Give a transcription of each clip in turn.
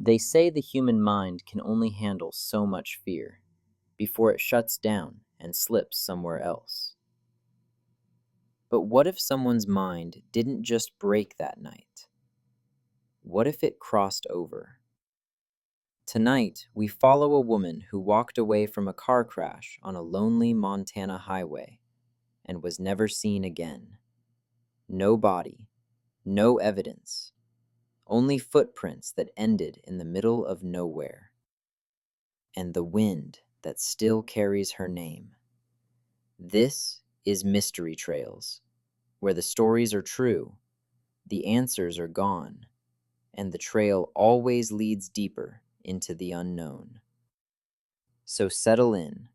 They say the human mind can only handle so much fear before it shuts down and slips somewhere else. But what if someone's mind didn't just break that night? What if it crossed over? Tonight, we follow a woman who walked away from a car crash on a lonely Montana highway and was never seen again. No body, no evidence, only footprints that ended in the middle of nowhere, and the wind that still carries her name. This is Mystery Trails, where the stories are true, the answers are gone, and the trail always leads deeper into the unknown. So settle in,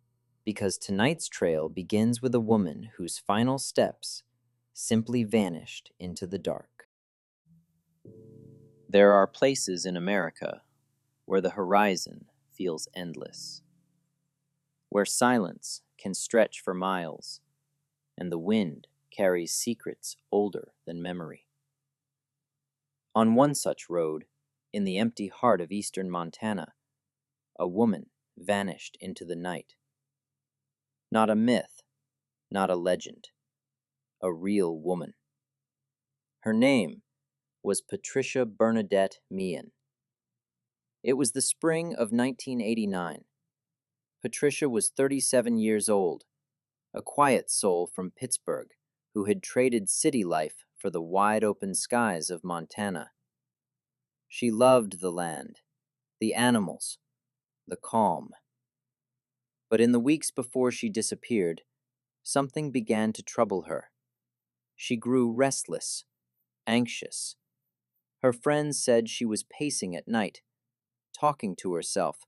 because tonight's trail begins with a woman whose final steps simply vanished into the dark. There are places in America where the horizon feels endless, where silence can stretch for miles, and the wind carries secrets older than memory. On one such road, in the empty heart of eastern Montana, a woman vanished into the night. Not a myth, not a legend, a real woman. Her name was Patricia Meehan. It was the spring of 1989. Patricia was 37 years old, a quiet soul from Pittsburgh who had traded city life for the wide open skies of Montana. She loved the land, the animals, the calm. But in the weeks before she disappeared, something began to trouble her. She grew restless, anxious. Her friends said she was pacing at night, talking to herself,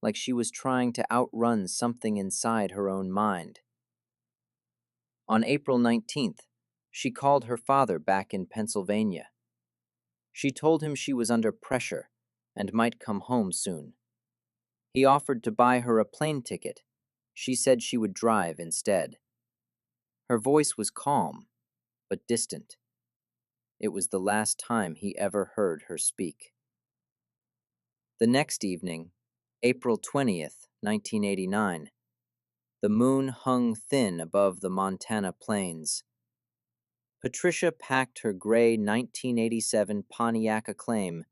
like she was trying to outrun something inside her own mind. On April 19th, she called her father back in Pennsylvania. She told him she was under pressure and might come home soon. He offered to buy her a plane ticket. She said she would drive instead. Her voice was calm, but distant. It was the last time he ever heard her speak. The next evening, April 20th, 1989, the moon hung thin above the Montana plains. Patricia packed her gray 1987 Pontiac Acclaim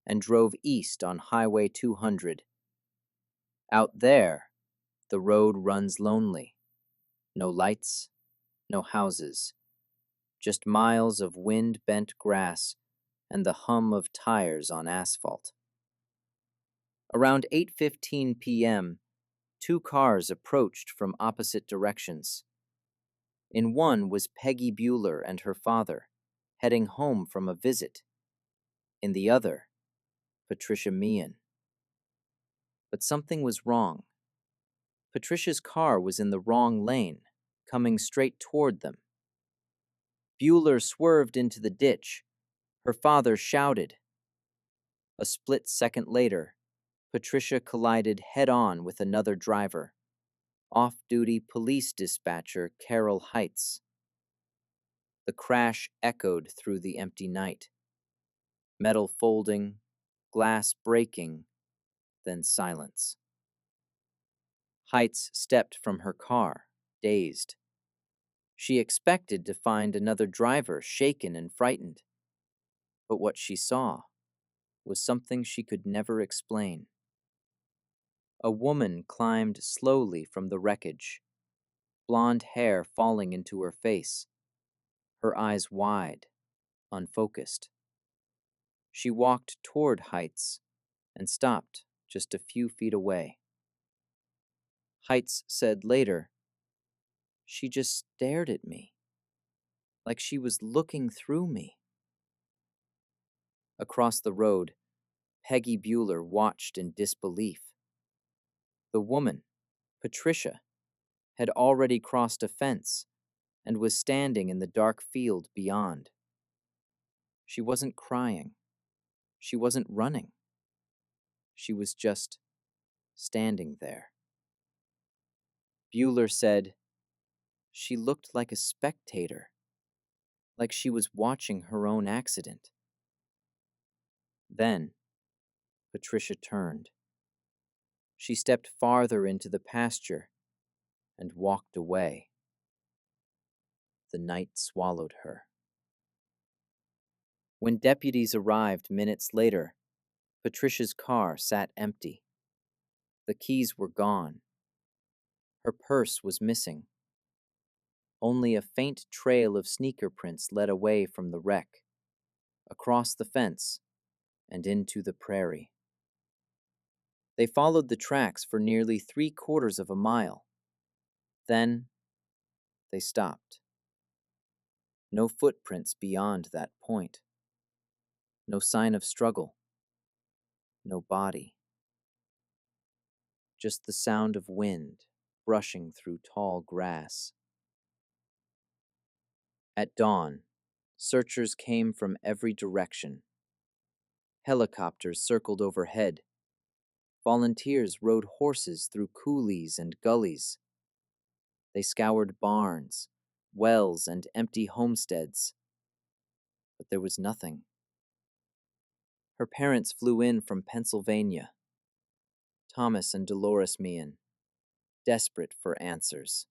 and drove east on Highway 200. Out there, the road runs lonely. No lights, no houses, just miles of wind-bent grass and the hum of tires on asphalt. Around 8:15 p.m., two cars approached from opposite directions. In one was Peggy Bueller and her father, heading home from a visit. In the other, Patricia Meehan. But something was wrong. Patricia's car was in the wrong lane, coming straight toward them. Bueller swerved into the ditch. Her father shouted. A split second later, Patricia collided head-on with another driver, off-duty police dispatcher Carol Heights. The crash echoed through the empty night. Metal folding, glass breaking, then silence. Heights stepped from her car, dazed. She expected to find another driver shaken and frightened. But what she saw was something she could never explain. A woman climbed slowly from the wreckage, blonde hair falling into her face, her eyes wide, unfocused. She walked toward Heights and stopped just a few feet away. Heights said later, "She just stared at me, like she was looking through me." Across the road, Peggy Bueller watched in disbelief. The woman, Patricia, had already crossed a fence and was standing in the dark field beyond. She wasn't crying. She wasn't running. She was just standing there. Bueller said, "She looked like a spectator, like she was watching her own accident." Then, Patricia turned. She stepped farther into the pasture and walked away. The night swallowed her. When deputies arrived minutes later, Patricia's car sat empty. The keys were gone. Her purse was missing. Only a faint trail of sneaker prints led away from the wreck, across the fence, and into the prairie. They followed the tracks for nearly 3/4 of a mile. Then they stopped. No footprints beyond that point. No sign of struggle. No body. Just the sound of wind brushing through tall grass. At dawn, searchers came from every direction. Helicopters circled overhead. Volunteers rode horses through coulees and gullies. They scoured barns, wells, and empty homesteads. But there was nothing. Her parents flew in from Pennsylvania. Thomas and Dolores Meehan, desperate for answers.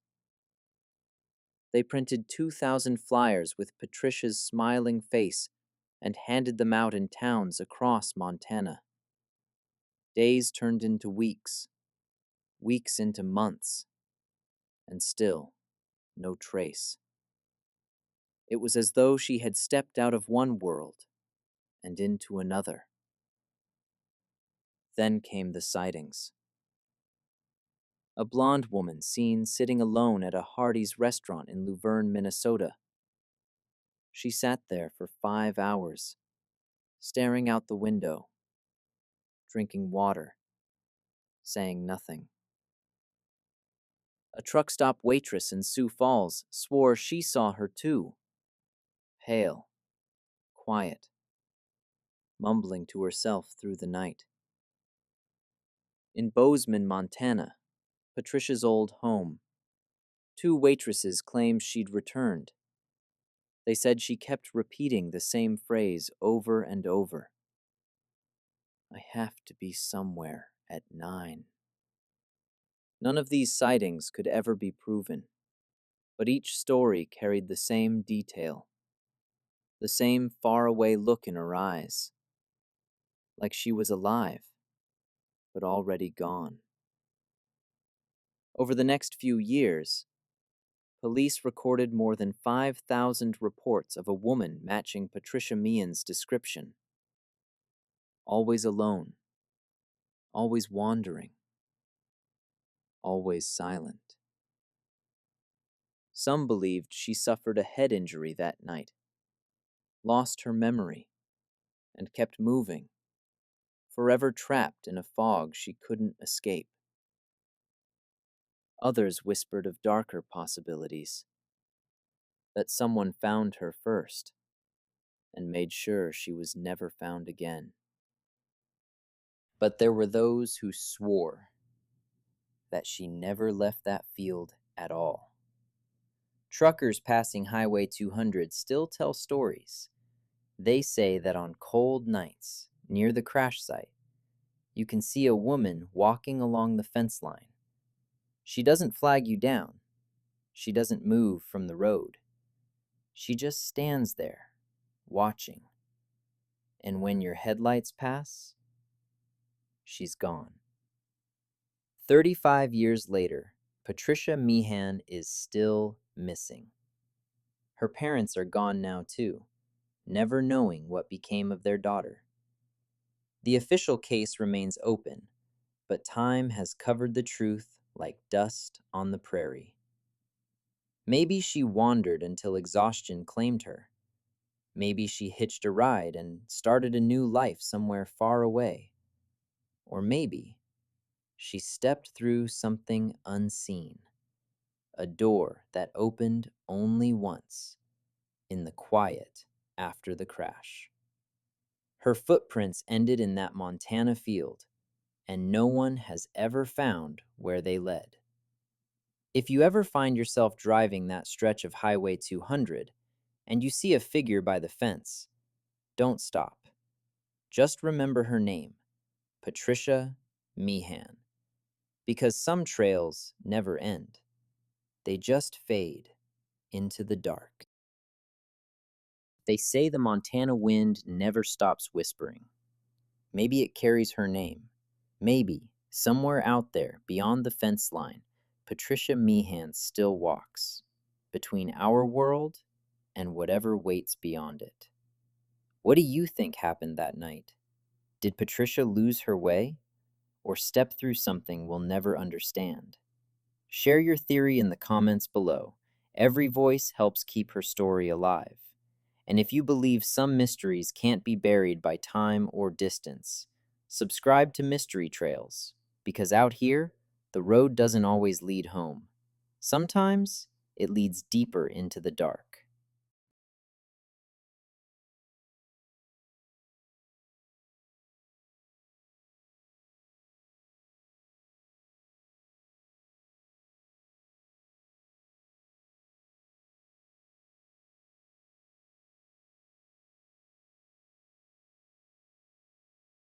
They printed 2,000 flyers with Patricia's smiling face and handed them out in towns across Montana. Days turned into weeks, weeks into months, and still no trace. It was as though she had stepped out of one world and into another. Then came the sightings. A blonde woman seen sitting alone at a Hardee's restaurant in Luverne, Minnesota. She sat there for 5 hours, staring out the window, drinking water, saying nothing. A truck stop waitress in Sioux Falls swore she saw her too, pale, quiet, mumbling to herself through the night. In Bozeman, Montana, Patricia's old home, 2 waitresses claimed she'd returned. They said she kept repeating the same phrase over and over. I have to be somewhere at 9. None of these sightings could ever be proven, but each story carried the same detail, the same faraway look in her eyes, like she was alive, but already gone. Over the next few years, police recorded more than 5,000 reports of a woman matching Patricia Meehan's description. Always alone, always wandering, always silent. Some believed she suffered a head injury that night, lost her memory, and kept moving, forever trapped in a fog she couldn't escape. Others whispered of darker possibilities, that someone found her first and made sure she was never found again. But there were those who swore that she never left that field at all. Truckers passing Highway 200 still tell stories. They say that on cold nights near the crash site, you can see a woman walking along the fence line. She doesn't flag you down. She doesn't move from the road. She just stands there, watching. And when your headlights pass, she's gone. 35 years later, Patricia Meehan is still missing. Her parents are gone now too, never knowing what became of their daughter. The official case remains open, but time has covered the truth like dust on the prairie. Maybe she wandered until exhaustion claimed her. Maybe she hitched a ride and started a new life somewhere far away. Or maybe she stepped through something unseen, a door that opened only once, in the quiet after the crash. Her footprints ended in that Montana field, and no one has ever found where they led. If you ever find yourself driving that stretch of Highway 200 and you see a figure by the fence, don't stop. Just remember her name, Patricia Meehan. Because some trails never end, they just fade into the dark. They say the Montana wind never stops whispering. Maybe it carries her name. Maybe, somewhere out there, beyond the fence line, Patricia Meehan still walks between our world and whatever waits beyond it. What do you think happened that night? Did Patricia lose her way or step through something we'll never understand? Share your theory in the comments below. Every voice helps keep her story alive. And if you believe some mysteries can't be buried by time or distance, subscribe to Mystery Trails, because out here, the road doesn't always lead home. Sometimes it leads deeper into the dark.